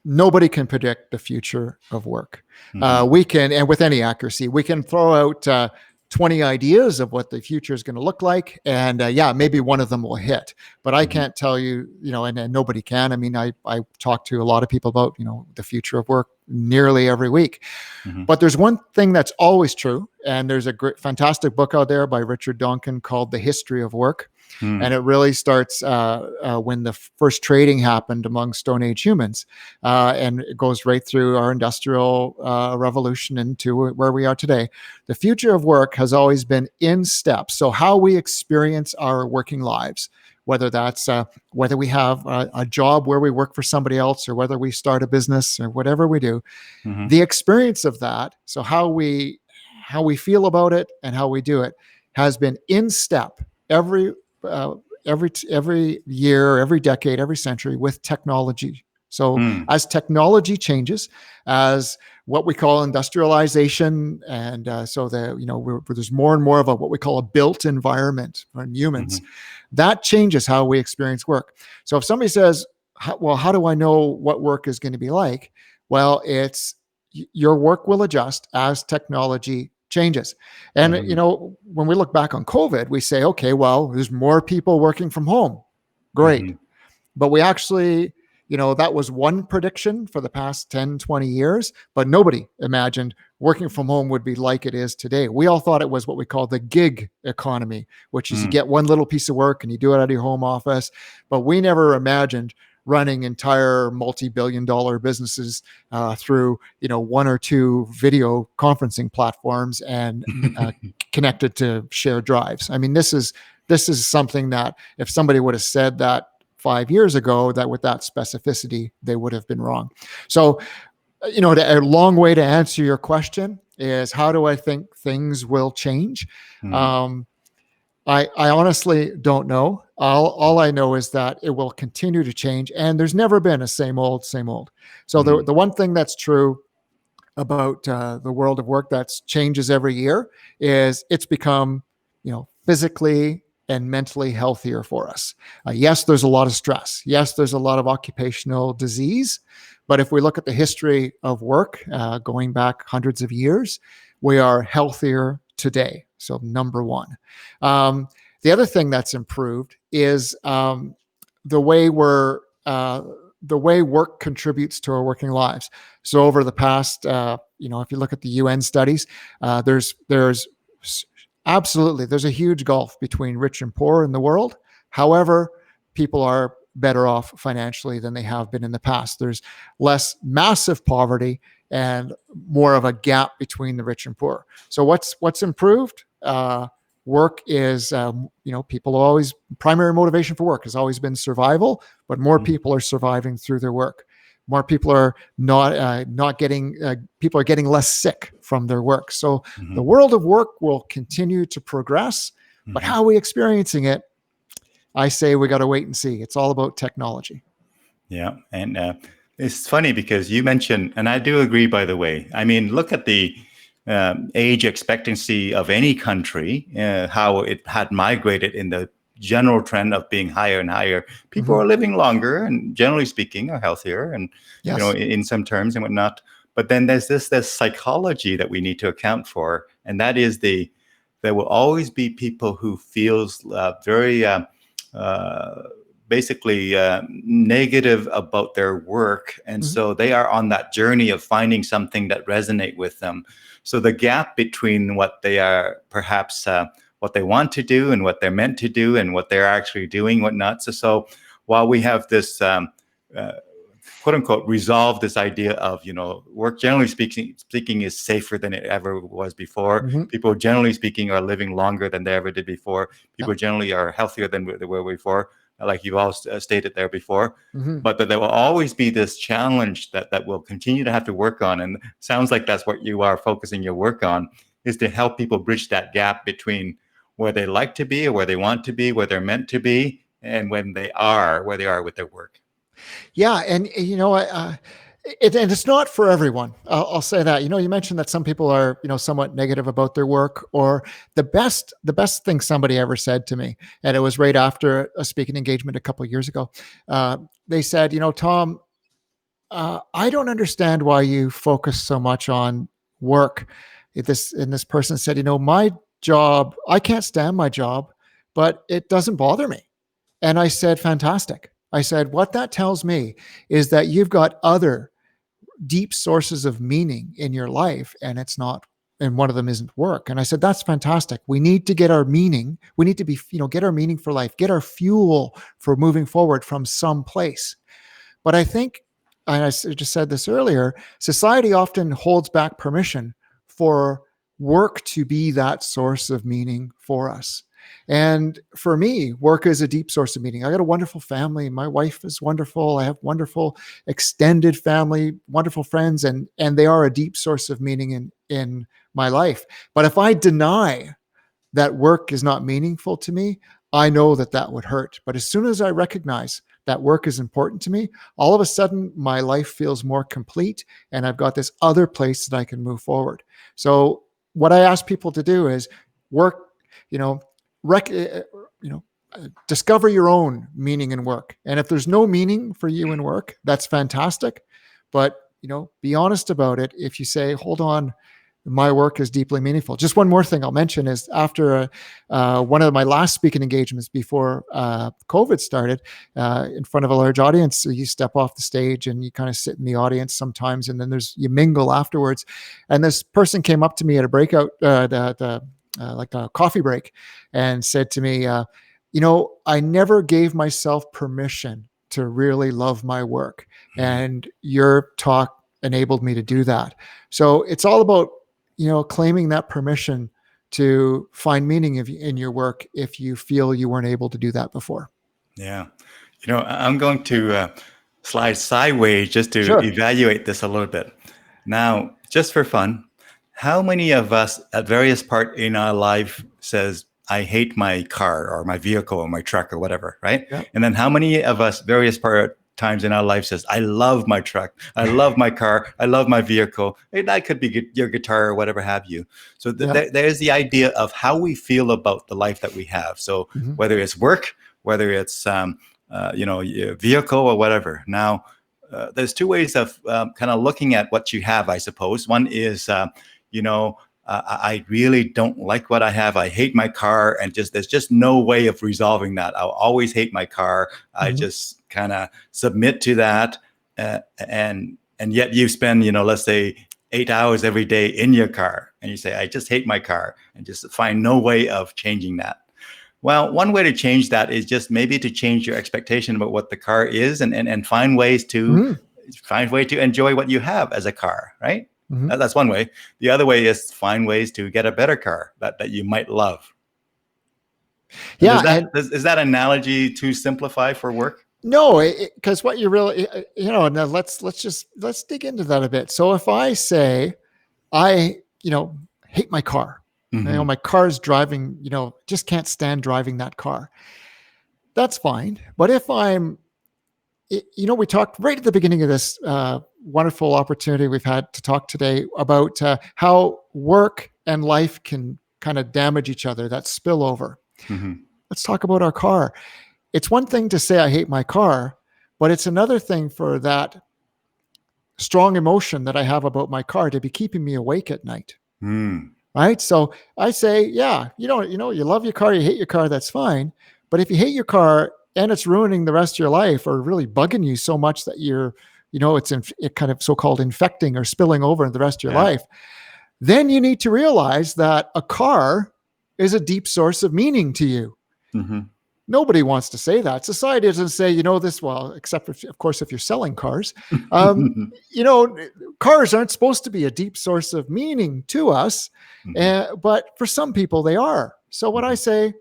nobody can predict the future of work. We can, and with any accuracy, we can throw out 20 ideas of what the future is going to look like. And yeah, maybe one of them will hit, but I can't tell you, and nobody can. I mean, I talk to a lot of people about, the future of work nearly every week. But there's one thing that's always true. And there's a great, fantastic book out there by Richard Dawkins called The History of Work. And it really starts when the first trading happened among Stone Age humans. And it goes right through our industrial revolution into where we are today. The future of work has always been in step. So how we experience our working lives, whether that's whether we have a job where we work for somebody else, or whether we start a business, or whatever we do, the experience of that, so how we feel about it and how we do it, has been in step every year, every decade, every century with technology. So as technology changes, as what we call industrialization, and so there's more and more of what we call a built environment for humans, that changes how we experience work. So if somebody says, well, how do I know what work is going to be like? Well, it's your work will adjust as technology changes. And, when we look back on COVID, we say, okay, well, there's more people working from home. Great. But we actually, that was one prediction for the past 10, 20 years, but nobody imagined working from home would be like it is today. We all thought it was what we call the gig economy, which is you get one little piece of work and you do it out of your home office. But we never imagined running entire multi-billion-dollar businesses through, one or two video conferencing platforms and connected to shared drives. I mean, this is something that if somebody would have said that 5 years ago, that with that specificity, they would have been wrong. So, a long way to answer your question is, how do I think things will change? I honestly don't know. All I know is that it will continue to change, and there's never been a same old, same old. So the one thing that's true about the world of work that changes every year is it's become, physically and mentally healthier for us. Yes, there's a lot of stress. Yes, there's a lot of occupational disease. But if we look at the history of work going back hundreds of years, we are healthier today. So number one. The other thing that's improved is the way work contributes to our working lives. So over the past, if you look at the UN studies, there's absolutely, there's a huge gulf between rich and poor in the world. However, people are better off financially than they have been in the past. There's less massive poverty and more of a gap between the rich and poor. So what's improved? Work is, people always, primary motivation for work has always been survival, but more people are surviving through their work. More people are people are getting less sick from their work. So the world of work will continue to progress, but how are we experiencing it? I say we got to wait and see. It's all about technology. Yeah. And it's funny because you mentioned, and I do agree, by the way, I mean, look at the age expectancy of any country, how it had migrated in the general trend of being higher and higher. People are living longer and generally speaking are healthier and, Yes. In some terms and whatnot. But then there's this psychology that we need to account for. And that is there will always be people who feels very basically negative about their work. And so they are on that journey of finding something that resonate with them. So the gap between what they are perhaps what they want to do and what they're meant to do and what they're actually doing, whatnot. So while we have this quote unquote resolve this idea of, work generally speaking is safer than it ever was before. People generally speaking are living longer than they ever did before. People generally are healthier than they were before, like you've all stated there before. But that there will always be this challenge that we'll continue to have to work on. And it sounds like that's what you are focusing your work on, is to help people bridge that gap between where they like to be or where they want to be, where they're meant to be, and where they are with their work. Yeah. And, And it's not for everyone. I'll say that. You mentioned that some people are, somewhat negative about their work. Or the best thing somebody ever said to me, and it was right after a speaking engagement a couple of years ago. They said, Tom, I don't understand why you focus so much on work. This person said, my job, I can't stand my job, but it doesn't bother me. And I said, fantastic. I said, what that tells me is that you've got other deep sources of meaning in your life, and it's not, and one of them isn't work. And I said, that's fantastic. We need to get our meaning. We need to be, get our meaning for life, get our fuel for moving forward from some place. But I think, and I just said this earlier, society often holds back permission for work to be that source of meaning for us. And for me, work is a deep source of meaning. I got a wonderful family. My wife is wonderful. I have wonderful extended family, wonderful friends, and they are a deep source of meaning in my life. But if I deny that work is not meaningful to me, I know that would hurt. But as soon as I recognize that work is important to me, all of a sudden my life feels more complete, and I've got this other place that I can move forward. So what I ask people to do is work, discover your own meaning in work. And if there's no meaning for you in work, that's fantastic. But, be honest about it. If you say, hold on, my work is deeply meaningful. Just one more thing I'll mention is after one of my last speaking engagements before COVID started, in front of a large audience, so you step off the stage and you kind of sit in the audience sometimes, and then you mingle afterwards. And this person came up to me at a breakout, like a coffee break, and said to me, I never gave myself permission to really love my work, and your talk enabled me to do that. So it's all about claiming that permission to find meaning in your work if you feel you weren't able to do that before. Yeah. I'm going to slide sideways just to evaluate this a little bit. Now, just for fun, how many of us at various part in our life says, I hate my car or my vehicle or my truck or whatever, right? Yeah. And then how many of us various times in our life says, I love my truck, I love my car, I love my vehicle. That could be your guitar or whatever have you. So there's the idea of how we feel about the life that we have. So whether it's work, whether it's your vehicle or whatever. Now, there's two ways of kind of looking at what you have, I suppose. One is, I really don't like what I have. I hate my car, and there's just no way of resolving that. I'll always hate my car. I just kind of submit to that, and yet you spend, let's say 8 hours every day in your car, and you say, I just hate my car, and just find no way of changing that. Well, one way to change that is just maybe to change your expectation about what the car is, and find ways to enjoy what you have as a car, right? That's one way. The other way is find ways to get a better car that you might love. Yeah. Is that analogy too simplified for work? No, because what you really, now let's dig into that a bit. So if I say, I, hate my car, my car's driving, just can't stand driving that car, that's fine. But if I'm, we talked right at the beginning of this wonderful opportunity we've had to talk today about how work and life can kind of damage each other, that spillover. Let's talk about our car. It's one thing to say I hate my car, but it's another thing for that strong emotion that I have about my car to be keeping me awake at night. Right? So I say, yeah, you love your car, you hate your car, that's fine. But if you hate your car and it's ruining the rest of your life or really bugging you so much that you're, it kind of so-called infecting or spilling over in the rest of your life, then you need to realize that a car is a deep source of meaning to you. Nobody wants to say that. Society doesn't say, this, well, except of course, if you're selling cars, cars aren't supposed to be a deep source of meaning to us. But for some people they are. So what I say,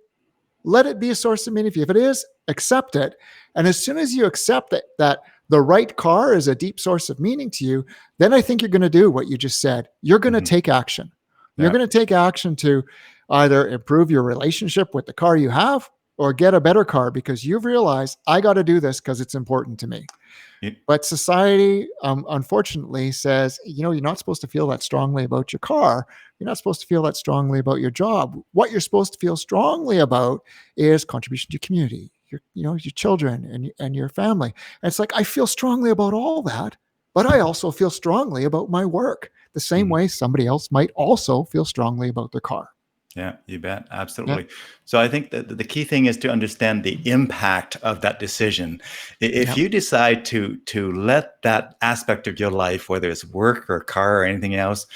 let it be a source of meaning. If it is, accept it. And as soon as you accept that the right car is a deep source of meaning to you, then I think you're going to do what you just said. You're going to take action. You're going to take action to either improve your relationship with the car you have or get a better car because you've realized I got to do this because it's important to me. You- But society, unfortunately, says, you're not supposed to feel that strongly about your car. You're not supposed to feel that strongly about your job. What you're supposed to feel strongly about is contribution to your community, your children and your family. And it's like, I feel strongly about all that, but I also feel strongly about my work the same Mhm. way somebody else might also feel strongly about their car. Yeah, you bet. Yeah. Absolutely. So I think that the key thing is to understand the impact of that decision. If Yeah. you decide to let that aspect of your life, whether it's work or car or anything else,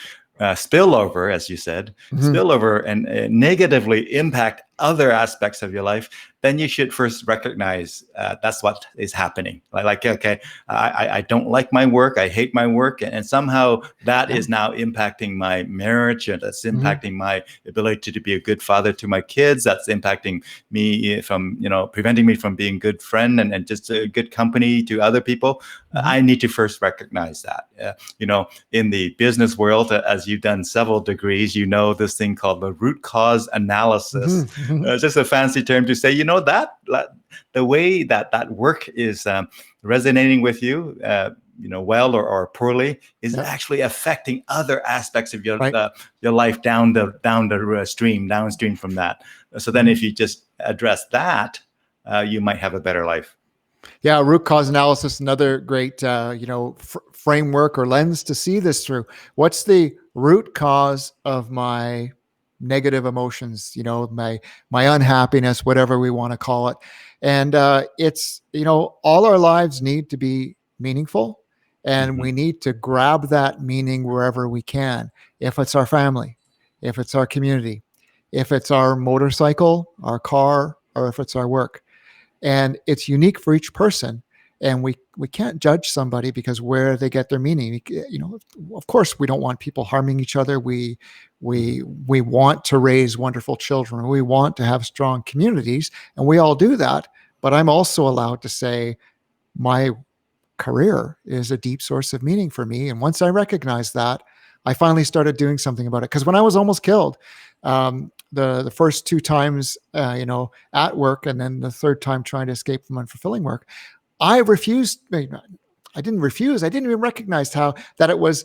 spill over, as you said, Mm-hmm. spill over and negatively impact other aspects of your life, then you should first recognize that's what is happening. Okay, I don't like my work. I hate my work. And somehow that Yeah. is now impacting my marriage. And that's Mm-hmm. impacting my ability to be a good father to my kids. That's impacting me from, preventing me from being a good friend and just a good company to other people. Mm-hmm. I need to first recognize that. In the business world, as you've done several degrees, this thing called the root cause analysis. Mm-hmm. Just a fancy term to say, that the way that work is resonating with you, well or poorly, is Yeah. actually affecting other aspects of Right. your life downstream from that. So then, Mm-hmm. if you just address that, you might have a better life. Yeah, root cause analysis, another great, framework or lens to see this through. What's the root cause of my negative emotions? My unhappiness, whatever we want to call it. And it's all our lives need to be meaningful, and Hmm. we need to grab that meaning wherever we can. If it's our family, if it's our community, if it's our motorcycle, our car, or if it's our work, and it's unique for each person, and we can't judge somebody because where they get their meaning. Of course we don't want people harming each other. We want to raise wonderful children, we want to have strong communities, and we all do that. But I'm also allowed to say my career is a deep source of meaning for me. And once I recognized that, I finally started doing something about it. Because when I was almost killed, the first two times, at work, and then the third time trying to escape from unfulfilling work, I refused. I didn't refuse. I didn't even recognize how that it was,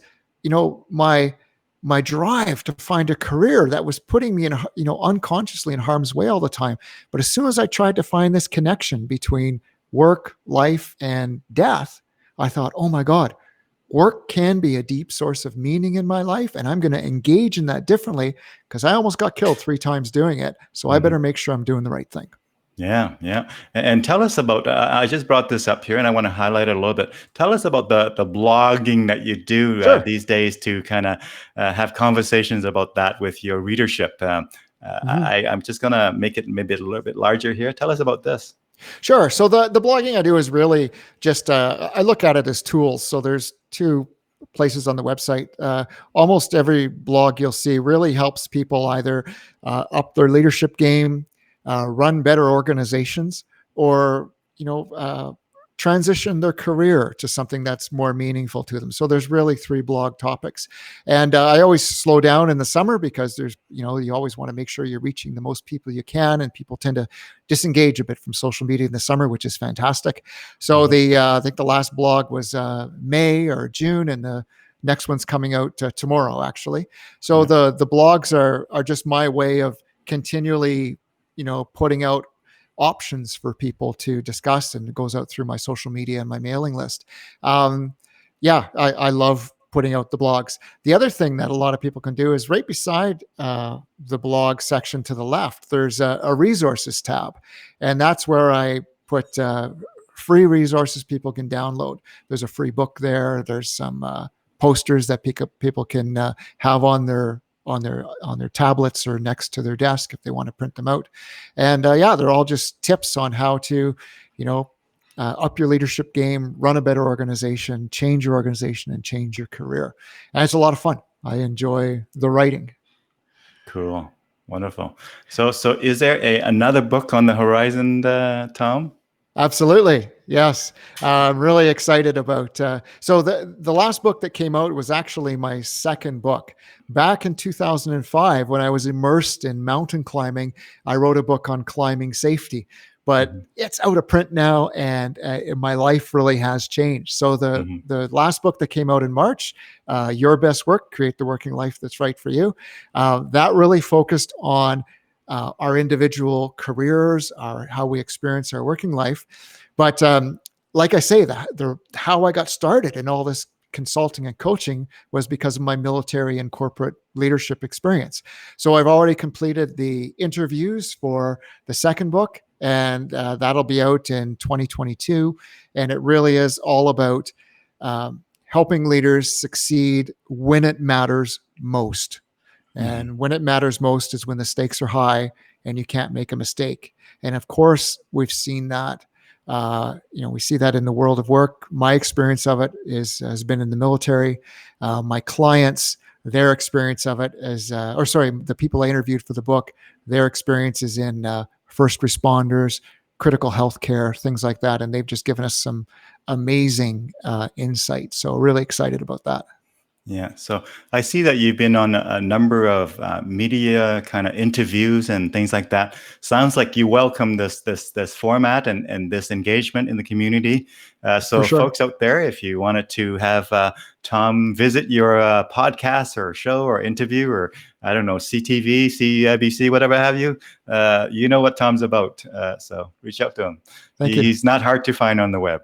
my drive to find a career that was putting me in, unconsciously in harm's way all the time. But as soon as I tried to find this connection between work, life, and death, I thought, oh my God, work can be a deep source of meaning in my life. And I'm going to engage in that differently because I almost got killed 3 times doing it. So I better make sure I'm doing the right thing. Yeah, yeah. And tell us about, I just brought this up here and I want to highlight it a little bit. Tell us about the blogging that you do Sure. these days to kind of have conversations about that with your readership. Mm-hmm. I'm just going to make it maybe a little bit larger here. Tell us about this. Sure. So the blogging I do is really just I look at it as tools. So there's two places on the website. Almost every blog you'll see really helps people either up their leadership game, run better organizations, or transition their career to something that's more meaningful to them. So there's really 3 blog topics, and I always slow down in the summer because there's you always want to make sure you're reaching the most people you can, and people tend to disengage a bit from social media in the summer, which is fantastic. So Mhm. I think the last blog was May or June, and the next one's coming out tomorrow, actually. So Yeah. the blogs are just my way of continually putting out options for people to discuss, and it goes out through my social media and my mailing list. Yeah, I love putting out the blogs. The other thing that a lot of people can do is right beside the blog section to the left, there's a resources tab. And that's where I put free resources people can download. There's a free book there. There's some posters that people can have on their tablets or next to their desk if they want to print them out. And yeah, they're all just tips on how to, up your leadership game, run a better organization, change your organization, and change your career. And it's a lot of fun. I enjoy the writing. Cool. Wonderful. So is there another book on the horizon, Tom? Absolutely. Yes. I'm really excited about. So the last book that came out was actually my second book. Back in 2005, when I was immersed in mountain climbing, I wrote a book on climbing safety, but Mhm. it's out of print now, and my life really has changed. So Mhm. the last book that came out in March, Your Best Work: Create the Working Life That's Right for You, that really focused on our individual careers, how we experience our working life. But like I say, how I got started in all this consulting and coaching was because of my military and corporate leadership experience. So I've already completed the interviews for the second book, and that'll be out in 2022. And it really is all about helping leaders succeed when it matters most. Mhm. And when it matters most is when the stakes are high and you can't make a mistake. And of course, we've seen that. We see that in the world of work. My experience of it has been in the military. My clients, their experience of it the people I interviewed for the book, their experience is in first responders, critical healthcare, things like that. And they've just given us some amazing insights. So really excited about that. Yeah, so I see that you've been on a number of media kind of interviews and things like that. Sounds like you welcome this format and this engagement in the community. For So, sure. folks out there, if you wanted to have Tom visit your podcast or show or interview, or I don't know, CTV, CIBC, whatever have you, you know what Tom's about. So reach out to him. Thank you. He's not hard to find on the web.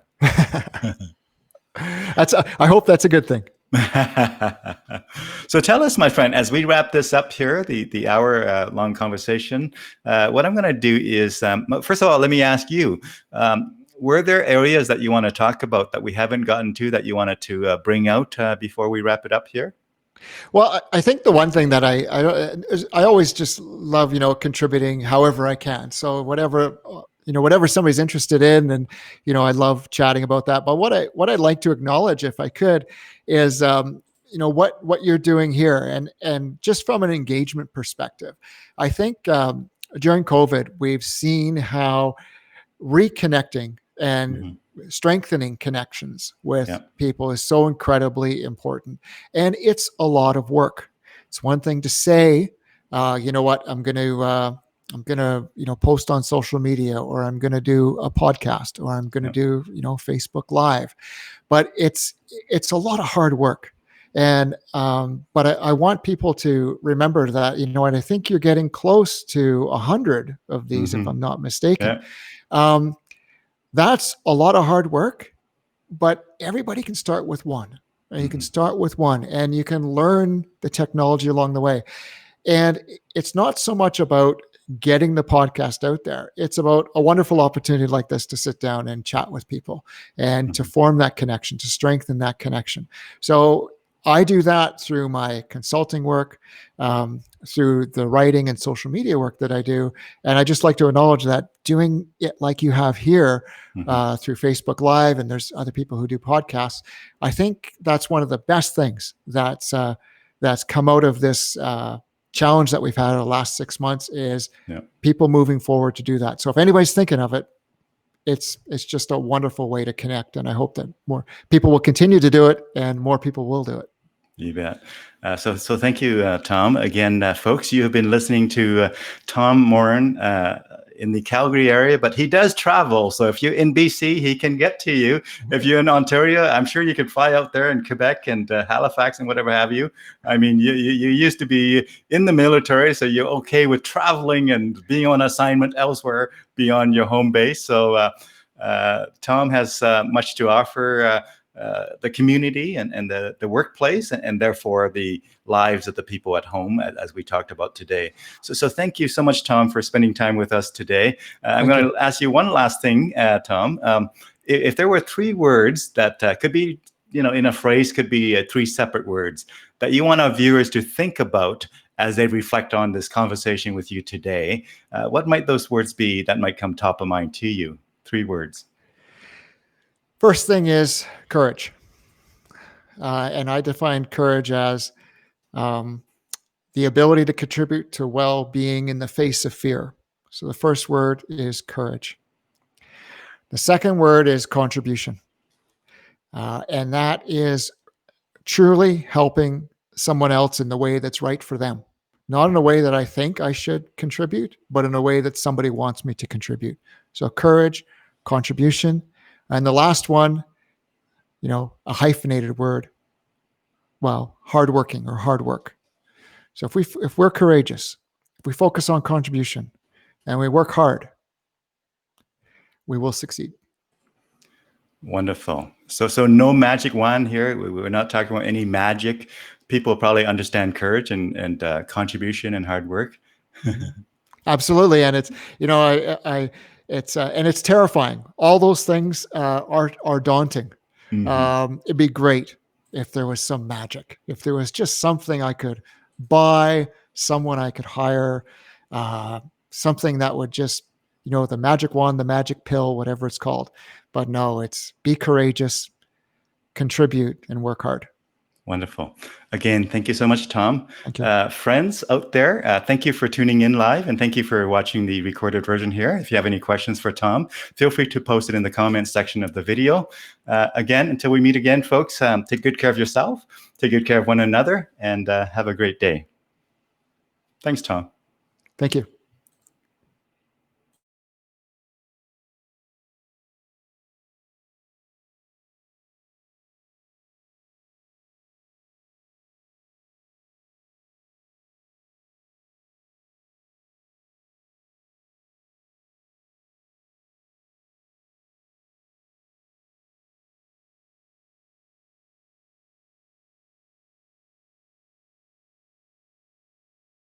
I hope that's a good thing. So tell us, my friend, as we wrap this up here, the hour long conversation, what I'm going to do is, first of all, let me ask you, were there areas that you want to talk about that we haven't gotten to that you wanted to bring out before we wrap it up here? Well, I think the one thing that I always just love, contributing however I can. So whatever somebody's interested in, and I love chatting about that. But what I'd like to acknowledge, if I could, is what you're doing here, and just from an engagement perspective, I think during COVID we've seen how reconnecting and Hmm. strengthening connections with Yeah. people is so incredibly important. And it's a lot of work. It's one thing to say, you know what, I'm going to, post on social media, or I'm going to do a podcast, or I'm going to Yeah. do, Facebook Live, but it's a lot of hard work. And but I want people to remember that, and I think you're getting close to 100 of these, if Hmm. I'm not mistaken. Yeah. Um, that's a lot of hard work, but everybody can start with one. You can Hmm. start with one, and you can learn the technology along the way. And it's not so much about getting the podcast out there. It's about a wonderful opportunity like this to sit down and chat with people and to Hmm. form that connection, to strengthen that connection. So I do that through my consulting work, through the writing and social media work that I do. And I just like to acknowledge that doing it like you have here, Hmm. through Facebook Live, and there's other people who do podcasts. I think that's one of the best things that's come out of this challenge that we've had in the last 6 months, is Yeah. people moving forward to do that. So if anybody's thinking of it, it's just a wonderful way to connect. And I hope that more people will continue to do it, and more people will do it. You bet. So thank you, Tom. Again, folks, you have been listening to Tom Morin in the Calgary area, but he does travel. So if you're in BC, he can get to you. If you're in Ontario, I'm sure you could fly out there in Quebec and Halifax and whatever have you. I mean, you used to be in the military, so you're okay with traveling and being on assignment elsewhere beyond your home base. So Tom has much to offer. The community and the workplace, and therefore the lives of the people at home, as we talked about today. So thank you so much, Tom, for spending time with us today. I'm Thank going you. to ask you one last thing, Tom. If there were three words that could be, in a phrase, could be three separate words that you want our viewers to think about as they reflect on this conversation with you today, what might those words be that might come top of mind to you? Three words. First thing is courage. And I define courage as um, the ability to contribute to well-being in the face of fear. So the first word is courage. The second word is contribution. And that is truly helping someone else in the way that's right for them, not in a way that I think I should contribute, but in a way that somebody wants me to contribute. So courage, contribution, and the last one, a hyphenated word. Well, hardworking or hard work. So if we're courageous, if we focus on contribution, and we work hard, we will succeed. Wonderful. So no magic wand here. We're not talking about any magic. People probably understand courage and contribution and hard work. Absolutely, and it's and it's terrifying. All those things are daunting. It'd be great if there was some magic. If there was just something I could buy, someone I could hire, something that would just, the magic wand, the magic pill, whatever it's called. But no, it's be courageous, contribute, and work hard. Wonderful. Again, thank you so much, Tom. Thank you. Friends out there, thank you for tuning in live, and thank you for watching the recorded version here. If you have any questions for Tom, feel free to post it in the comments section of the video. Again, until we meet again, folks, take good care of yourself, take good care of one another, and have a great day. Thanks, Tom. Thank you.